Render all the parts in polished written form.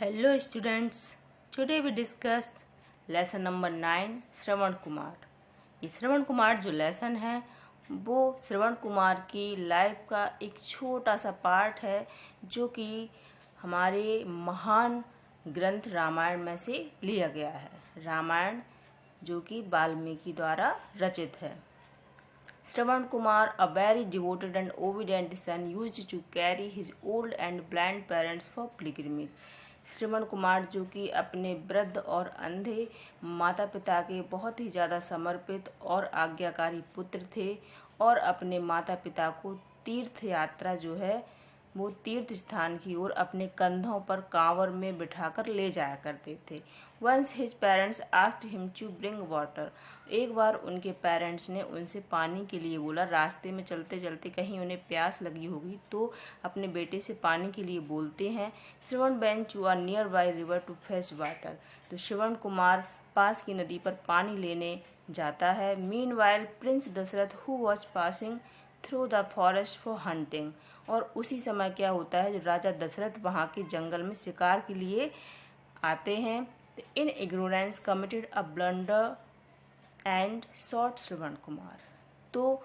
Hello students, today we discuss lesson number 9 Shravan Kumar. ये श्रवण कुमार जो lesson है वो श्रवण कुमार की लाइफ का एक छोटा सा पार्ट है जो कि हमारे महान ग्रंथ रामायण में से लिया गया है। रामायण जो कि वाल्मीकि द्वारा रचित है। Shravan Kumar, a very devoted and obedient son, used to carry his old and blind parents for pilgrimage. Shravan Kumar जो कि अपने वृद्ध और अंधे माता पिता के बहुत ही ज़्यादा समर्पित और आज्ञाकारी पुत्र थे और अपने माता पिता को तीर्थ यात्रा जो है वो तीर्थ स्थान की ओर अपने कंधों पर कांवर में बिठाकर ले जाया करते थे। Once his parents asked him to bring water. एक बार उनके पेरेंट्स ने उनसे पानी के लिए बोला। रास्ते में चलते चलते कहीं उन्हें प्यास लगी होगी तो अपने बेटे से पानी के लिए बोलते हैं। Shravan went to a nearby river to fetch water. तो श्रवण कुमार पास की नदी पर पानी लेने जाता है। Meanwhile prince Dasharath who was passing through the forest for hunting. और उसी समय क्या होता है, जो राजा दशरथ वहाँ के जंगल में शिकार के लिए आते हैं। In ignorance committed a blunder and shot Shravan Kumar. तो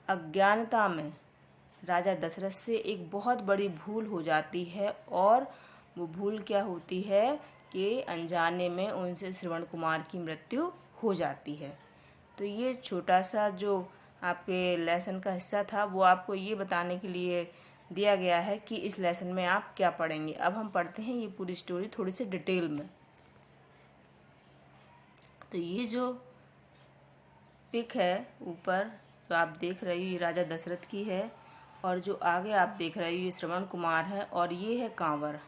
अज्ञानता में राजा दशरथ से एक बहुत बड़ी भूल हो जाती है और वो भूल क्या होती है कि अनजाने में उनसे श्रवण कुमार की मृत्यु हो जाती है। तो ये छोटा सा जो आपके लेसन का हिस्सा था वो आपको ये बताने के लिए दिया गया है कि इस लेसन में आप क्या पढ़ेंगे। अब हम पढ़ते हैं ये पूरी स्टोरी थोड़ी सी डिटेल में। तो ये जो पिक है ऊपर जो आप देख रही हो ये राजा दशरथ की है और जो आगे आप देख रहे हो ये श्रवण कुमार है और ये है कांवर।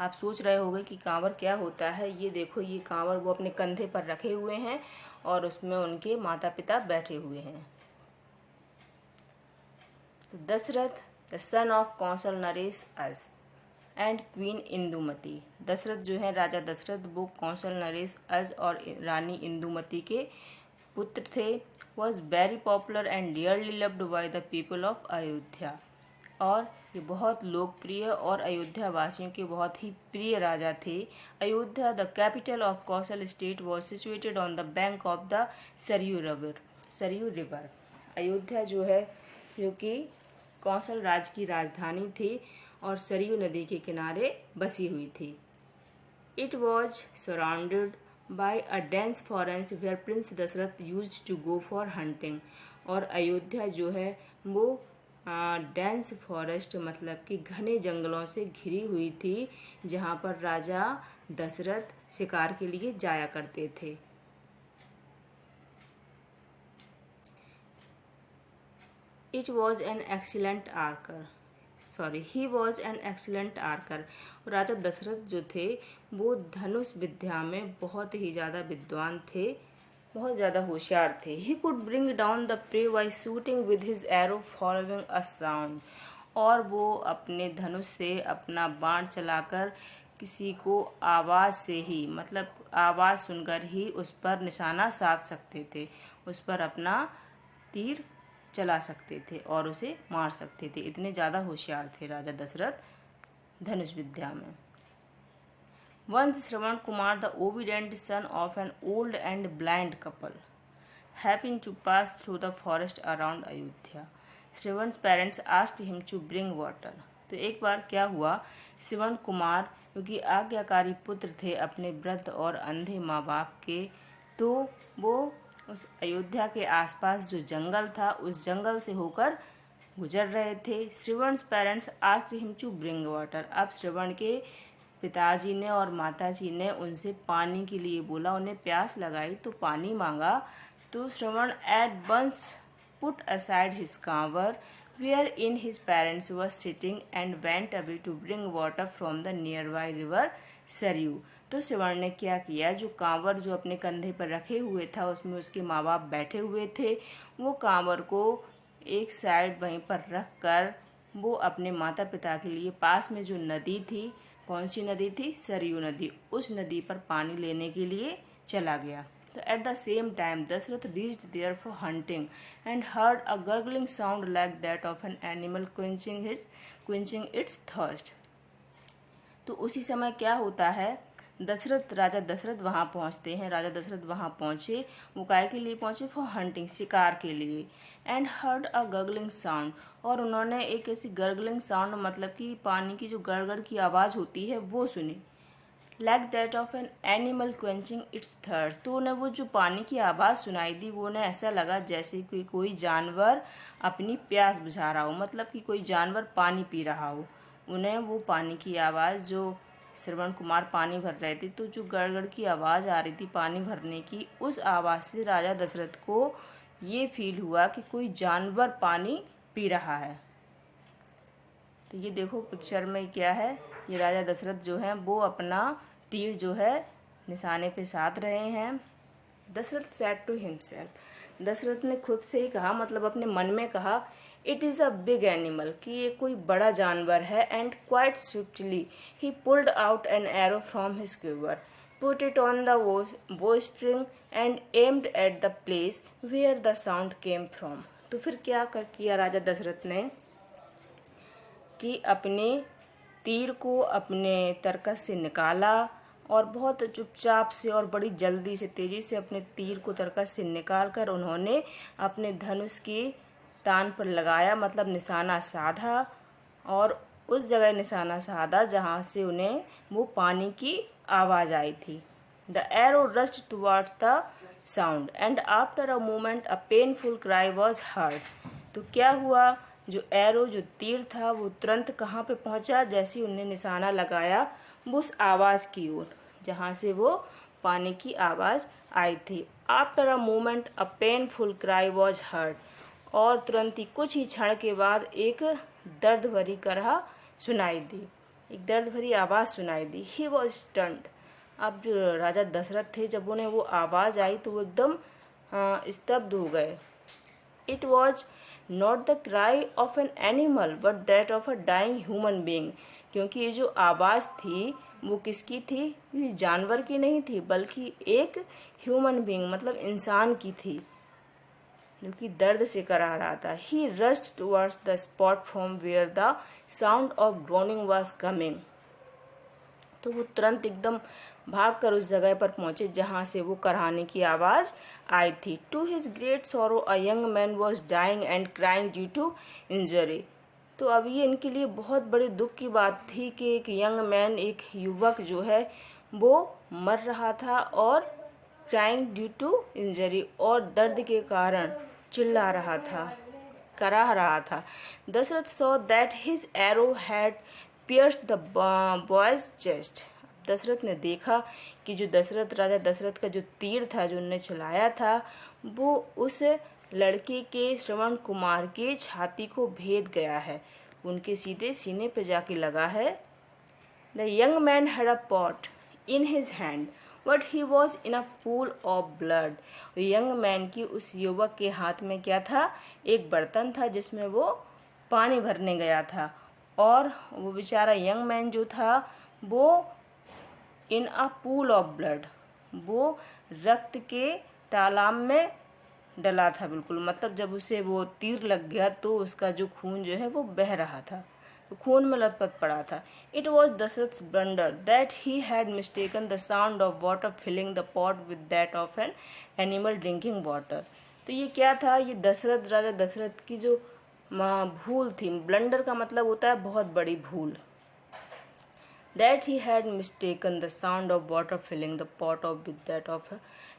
आप सोच रहे होंगे कि कांवर क्या होता है। ये देखो ये कांवर वो अपने कंधे पर रखे हुए हैं और उसमें उनके माता पिता बैठे हुए हैं। तो Dasharath the son of Kaushal Naresh Aj and queen Indumati. Dasharath जो है राजा दशरथ वो कौशल नरेश अज और रानी इंदुमती के पुत्र थे। Was very popular and dearly loved by the people of Ayodhya. और ये बहुत लोकप्रिय और अयोध्या वासियों के बहुत ही प्रिय राजा थे। Ayodhya the capital of Kaushal state was situated on the bank of the Saryu river. Ayodhya जो है जो कि कौशल राज्य की राजधानी थी और सरयू नदी के किनारे बसी हुई थी। It was surrounded by a dense forest where prince Dasharath used to go for hunting. और अयोध्या जो है वो डेंस फॉरेस्ट मतलब कि घने जंगलों से घिरी हुई थी जहाँ पर राजा दशरथ शिकार के लिए जाया करते थे। He was an excellent archer। राजा दशरथ जो थे वो धनुष विद्या में बहुत ही ज़्यादा विद्वान थे, बहुत ज़्यादा होशियार थे। He could bring down the prey by shooting with his arrow following a sound। और वो अपने धनुष से अपना बाण चलाकर किसी को आवाज़ से ही मतलब आवाज़ सुनकर ही उस पर निशाना साध सकते थे, उस पर अपना तीर चला सकते थे और उसे मार सकते थे। इतने ज़्यादा होशियार थे राजा दशरथ धनुष विद्या में। Once Shravan Kumar the obedient son of an old and blind couple happened to pass through the forest around Ayodhya. Shravan's parents asked him to bring water. तो एक बार क्या हुआ, श्रवण कुमार क्योंकि आज्ञाकारी पुत्र थे अपने वृद्ध और अंधे माँ बाप के, तो वो उस अयोध्या के आसपास जो जंगल था उस जंगल से होकर गुजर रहे थे। Shravan's parents asked him to bring water. अब श्रवण के पिताजी ने और माताजी ने उनसे पानी के लिए बोला, उन्हें प्यास लगाई तो पानी मांगा। तो Shravan at once put aside his kanwar where in his parents were sitting and went away to bring water from the nearby river Sarayu. तो श्रवण ने क्या किया, जो कांवर जो अपने कंधे पर रखे हुए था उसमें उसके माँ बाप बैठे हुए थे, वो कांवर को एक साइड वहीं पर रख कर वो अपने माता पिता के लिए पास में जो नदी थी, कौन सी नदी थी, सरयू नदी, उस नदी पर पानी लेने के लिए चला गया। तो at the same time Dasharath reached there for hunting and heard a gargling sound like that of an animal quenching its thirst. तो उसी समय क्या होता है, राजा दशरथ वहाँ पहुँचते हैं। राजा दशरथ वहाँ पहुँचे, वो काय के लिए पहुँचे, फॉर हंटिंग, शिकार के लिए। And heard a gargling sound, और उन्होंने एक ऐसी गर्गलिंग साउंड, मतलब कि पानी की जो गड़गड़ की आवाज़ होती है वो सुनी। Like that of an animal quenching its thirst, तो उन्हें वो जो पानी की आवाज़ सुनाई दी वो उन्हें ऐसा लगा जैसे कि कोई जानवर अपनी प्यास बुझा रहा हो, मतलब कि कोई जानवर पानी पी रहा हो। उन्हें वो पानी की आवाज़, जो श्रवण कुमार पानी भर रहे थे, तो जो गड़गड़ की आवाज़ आ रही थी पानी भरने की, उस आवाज़ से राजा दशरथ को ये फील हुआ कि कोई जानवर पानी पी रहा है। तो ये देखो पिक्चर में क्या है, ये राजा दशरथ जो हैं वो अपना तीर जो है निशाने पे साध रहे हैं। Dasharath said to himself, Dasharath ने खुद से ही कहा, मतलब अपने मन में कहा, it is a big animal, कि ये कोई बड़ा जानवर है। And quite swiftly he pulled out an arrow from his quiver, put it on the bowstring and aimed at the place where the sound came from। तो फिर क्या किया राजा दशरथ ने कि अपने तीर को अपने तरकस से निकाला और बहुत चुपचाप से और बड़ी जल्दी से, तेजी से अपने तीर को तरकस से निकाल कर उन्होंने अपने धनुष की तान पर लगाया, मतलब निशाना साधा, और उस जगह निशाना साधा जहाँ से उन्हें वो पानी की आवाज़ आई थी। The arrow rust towards the sound and after a moment a painful cry was heard. तो क्या हुआ, जो एरो, जो तीर था, वो तुरंत कहाँ पे पहुँचा, जैसे उन्हें निशाना लगाया उस आवाज़ की ओर जहाँ से वो पानी की आवाज़ आई थी। After a moment a painful cry was heard, और तुरंत ही कुछ ही क्षण के बाद एक दर्द भरी करहा सुनाई दी, एक दर्द भरी आवाज़ सुनाई दी। ही वॉज स्टन्ड, अब जो राजा दशरथ थे, जब उन्हें वो आवाज़ आई तो वो एकदम स्तब्ध हो गए। It was not the cry of an animal but that of a dying human being, क्योंकि ये जो आवाज़ थी वो किसकी थी, ये जानवर की नहीं थी, बल्कि एक ह्यूमन बींग, मतलब इंसान की थी, जो कि दर्द से करा रहा था। He rushed towards the spot from where the sound of groaning was coming, तो वो तुरंत एकदम भागकर उस जगह पर पहुंचे जहां से वो कराहने की आवाज़ आई थी। To his great sorrow a young man was dying and crying due to injury, तो अब ये इनके लिए बहुत बड़े दुख की बात थी कि एक यंग मैन, एक युवक जो है वो मर रहा था, और क्राइंग ड्यू टू इंजरी, और दर्द के कारण चिल्ला रहा था, कराह रहा था। Dasharath saw that his arrow had pierced the boy's chest, Dasharath ने देखा कि जो राजा दशरथ का जो तीर था, जो उन्होंने चलाया था, वो उस लड़के के, श्रवण कुमार के छाती को भेद गया है, उनके सीधे सीने पे जाके लगा है। The young man had a pot in his hand but he was in a pool of blood, young man की, उस युवक के हाथ में क्या था, एक बर्तन था जिसमें वो पानी भरने गया था, और वो बेचारा यंग मैन जो था वो इन अ पूल ऑफ ब्लड, वो रक्त के तालाब में डला था बिल्कुल, मतलब जब उसे वो तीर लग गया तो उसका जो खून जो है वो बह रहा था, तो खून में लथपथ पड़ा था। It was Dasharath's blunder that he had mistaken the sound of water filling the pot with that of an animal drinking water, तो ये क्या था, ये राजा दशरथ की जो भूल थी। ब्लंडर का मतलब होता है बहुत बड़ी भूल। That he had mistaken the sound of water filling the pot of with that of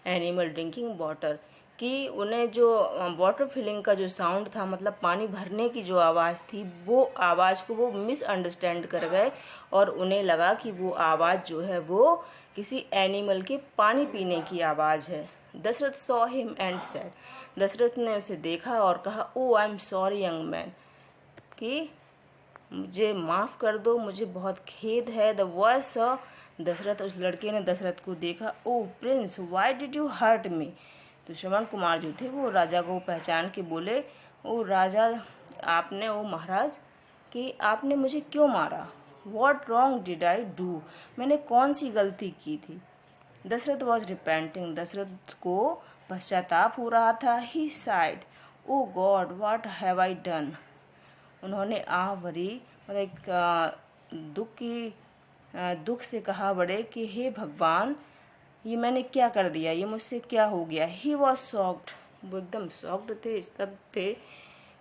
animal drinking water, कि उन्हें जो वाटर फिलिंग का जो साउंड था, मतलब पानी भरने की जो आवाज़ थी, वो आवाज़ को वो मिसअंडरस्टैंड कर गए, और उन्हें लगा कि वो आवाज़ जो है वो किसी एनिमल के पानी पीने की आवाज़ है। Dasharath saw him and said, Dasharath ने उसे देखा और कहा, oh I am sorry young man, कि मुझे माफ़ कर दो, मुझे बहुत खेद है। द वॉइस ऑफ दशरथ, उस लड़के ने दशरथ को देखा। Oh prince why did you hurt me, तो श्रवण कुमार जो थे वो राजा को पहचान के बोले, ओ राजा आपने, ओ महाराज, कि आपने मुझे क्यों मारा। What wrong did I do, मैंने कौन सी गलती की थी। दशरथ वॉज रिपेंटिंग, दशरथ को पश्चाताप हो रहा था। He sighed, oh god what have I done, उन्होंने आह भरी, मतलब एक दुख की दुख से कहा बड़े कि हे भगवान, ये मैंने क्या कर दिया, ये मुझसे क्या हो गया। ही वॉज शॉक्ड, वो एकदम शॉक्ड थे, स्तब्ध थे।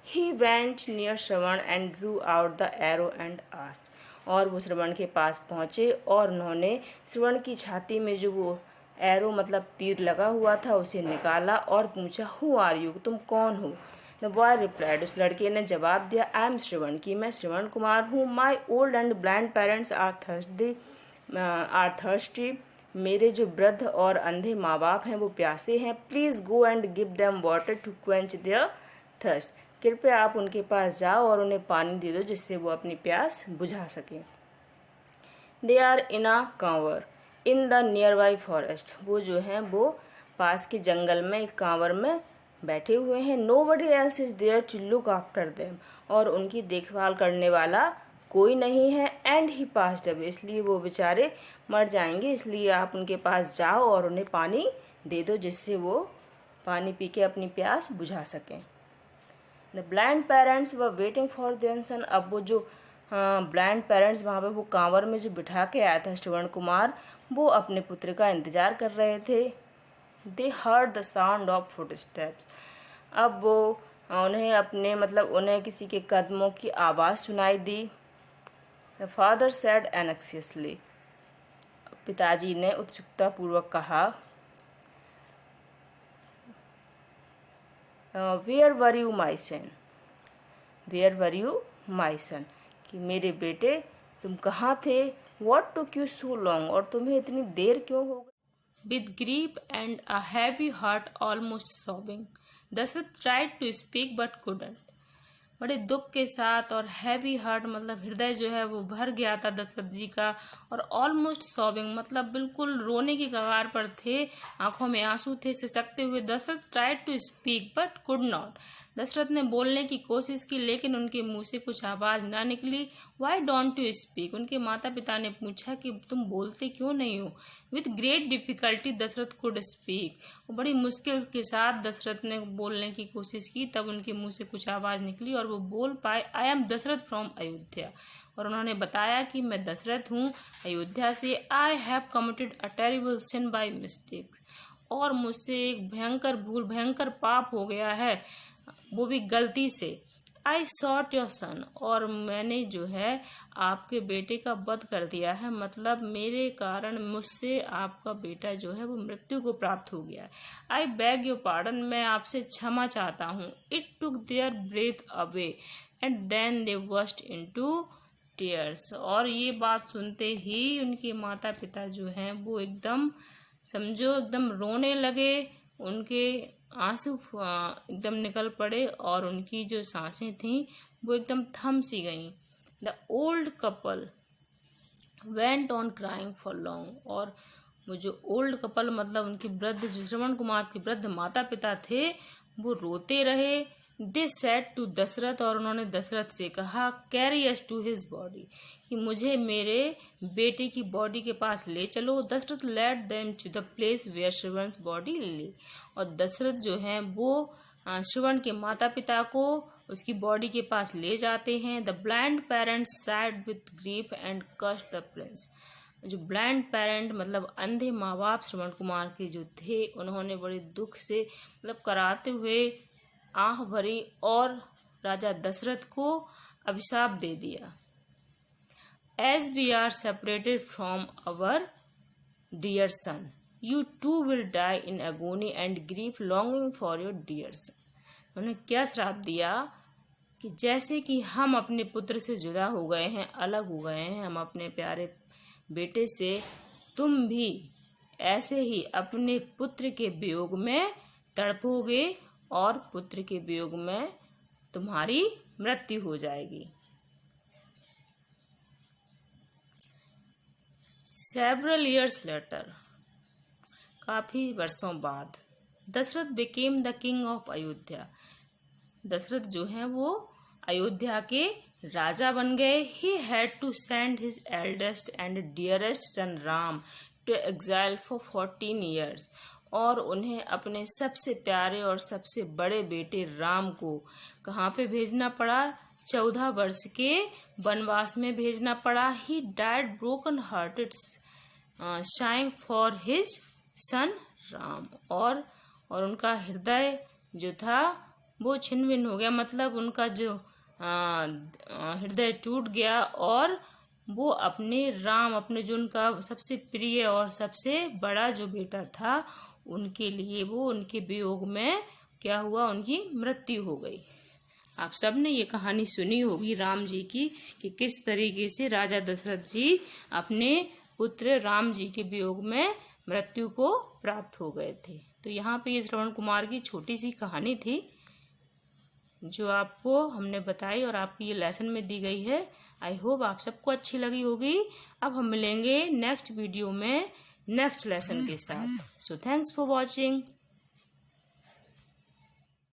He went near Shravan and Drew out the arrow and asked, और वो श्रवण के पास पहुंचे और उन्होंने श्रवण की छाती में जो वो एरो मतलब तीर लगा हुआ था उसे निकाला और पूछा, हु आर यू, तुम कौन हो। द बॉय रिप्लाइड, उस लड़के ने जवाब दिया, आई एम श्रवण, की मैं श्रवण कुमार हूँ। My old and blind parents are thirsty, मेरे जो वृद्ध और अंधे माँ बाप हैं वो प्यासे हैं। Please go and give them water to quench their thirst, कृपया आप उनके पास जाओ और उन्हें पानी दे दो जिससे वो अपनी प्यास बुझा सकें। They are in a kanwar in the nearby forest, वो जो हैं वो पास के जंगल में एक कांवर में बैठे हुए हैं। Nobody else is there to look after them, और उनकी देखभाल करने वाला कोई नहीं है। एंड ही पास्ड अवे, इसलिए वो बेचारे मर जाएंगे, इसलिए आप उनके पास जाओ और उन्हें पानी दे दो जिससे वो पानी पी के अपनी प्यास बुझा सकें। The blind parents were waiting for their son, अब वो जो ब्लाइंड पेरेंट्स वहाँ पे वो कांवर में जो बिठा के आया था श्रवण कुमार, वो अपने पुत्र का इंतजार कर रहे थे। दे heard the sound of footsteps, अब वो उन्हें अपने मतलब उन्हें किसी के कदमों की आवाज़ सुनाई दी। द फादर सेड एनेक्सियसली, पिताजी ने उत्सुकता पूर्वक कहा, where were you my son, where were you my son, कि मेरे बेटे तुम कहाँ थे। What took you so long, और तुम्हें इतनी देर क्यों हो गई। With grief and a heavy heart almost sobbing, Dasharath tried to speak but couldn't. बड़े दुख के साथ और हैवी हार्ट मतलब हृदय जो है वो भर गया था दशरथ जी का, और ऑलमोस्ट सॉबिंग मतलब बिल्कुल रोने की कगार पर थे, आंखों में आंसू थे सिसकते हुए। Dasharath tried to speak but could not, Dasharath ने बोलने की कोशिश की लेकिन उनके मुंह से कुछ आवाज ना निकली। वाई डोंट यू स्पीक, उनके माता पिता ने पूछा कि तुम बोलते क्यों नहीं हो। With great difficulty Dasharath could speak, बड़ी मुश्किल के साथ दशरथ ने बोलने की कोशिश की, तब उनके मुंह से कुछ आवाज निकली और वो बोल पाए, I am Dasharath from Ayodhya, और उन्होंने बताया कि मैं दशरथ हूँ अयोध्या से। I have committed a terrible sin by mistake, और मुझसे एक भयंकर भूल भयंकर पाप हो गया है, वो भी गलती से। आई सॉट योर सन, और मैंने जो है आपके बेटे का वध कर दिया है, मतलब मेरे कारण मुझसे आपका बेटा जो है वो मृत्यु को प्राप्त हो गया है। आई बैग योर पार्डन, मैं आपसे क्षमा चाहता हूँ। It took their breath away and then they burst into tears, और ये बात सुनते ही उनके माता पिता जो हैं वो एकदम समझो एकदम रोने लगे, उनके आंसू एकदम निकल पड़े और उनकी जो सांसें थीं वो एकदम थम सी गईं। The old couple went on crying for long, और वो जो ओल्ड कपल मतलब उनके वृद्ध जो श्रवण कुमार के वृद्ध माता पिता थे वो रोते रहे। दे सेड टू दशरथ, और उन्होंने दशरथ से कहा, carry us to his body, कि मुझे मेरे बेटे की बॉडी के पास ले चलो। Dasharath led them to the place where Shravan's body lay, और दशरथ जो हैं वो श्रवण के माता पिता को उसकी बॉडी के पास ले जाते हैं। The blind parents sad with grief and कस्ट द प्रिंस, जो ब्लाइंड पेरेंट मतलब अंधे माँ बाप श्रवण कुमार के जो थे उन्होंने बड़े दुख से मतलब कराते हुए आह भरी और राजा दशरथ को अभिशाप दे दिया। As we are separated from our dear son, you too will die in agony and grief longing for your dear son. उन्होंने क्या श्राप दिया कि जैसे कि हम अपने पुत्र से जुदा हो गए हैं, अलग हो गए हैं हम अपने प्यारे बेटे से, तुम भी ऐसे ही अपने पुत्र के वियोग में तड़पोगे और पुत्र के वियोग में तुम्हारी मृत्यु हो जाएगी। सेवरल ईयर्स लेटर, काफी वर्षों बाद, Dasharath became the king of Ayodhya, Dasharath जो हैं वो अयोध्या के राजा बन गए। He had to send his eldest and dearest son Ram to exile for 14 years, और उन्हें अपने सबसे प्यारे और सबसे बड़े बेटे राम को कहाँ पे भेजना पड़ा, 14 वर्ष के वनवास में भेजना पड़ा। He died broken hearted saying for his son Ram. और उनका हृदय जो था वो छिन्न भिन्न हो गया, मतलब उनका जो हृदय टूट गया और वो अपने राम, अपने जो उनका सबसे प्रिय और सबसे बड़ा जो बेटा था उनके लिए वो उनके वियोग में क्या हुआ, उनकी मृत्यु हो गई। आप सब ने ये कहानी सुनी होगी राम जी की कि किस तरीके से राजा दशरथ जी अपने पुत्र राम जी के वियोग में मृत्यु को प्राप्त हो गए थे। तो यहाँ पे ये श्रवण कुमार की छोटी सी कहानी थी जो आपको हमने बताई और आपकी ये लेसन में दी गई है। आई होप आप सबको अच्छी लगी होगी। अब हम मिलेंगे नेक्स्ट वीडियो में नेक्स्ट लेसन के साथ। So thanks for watching.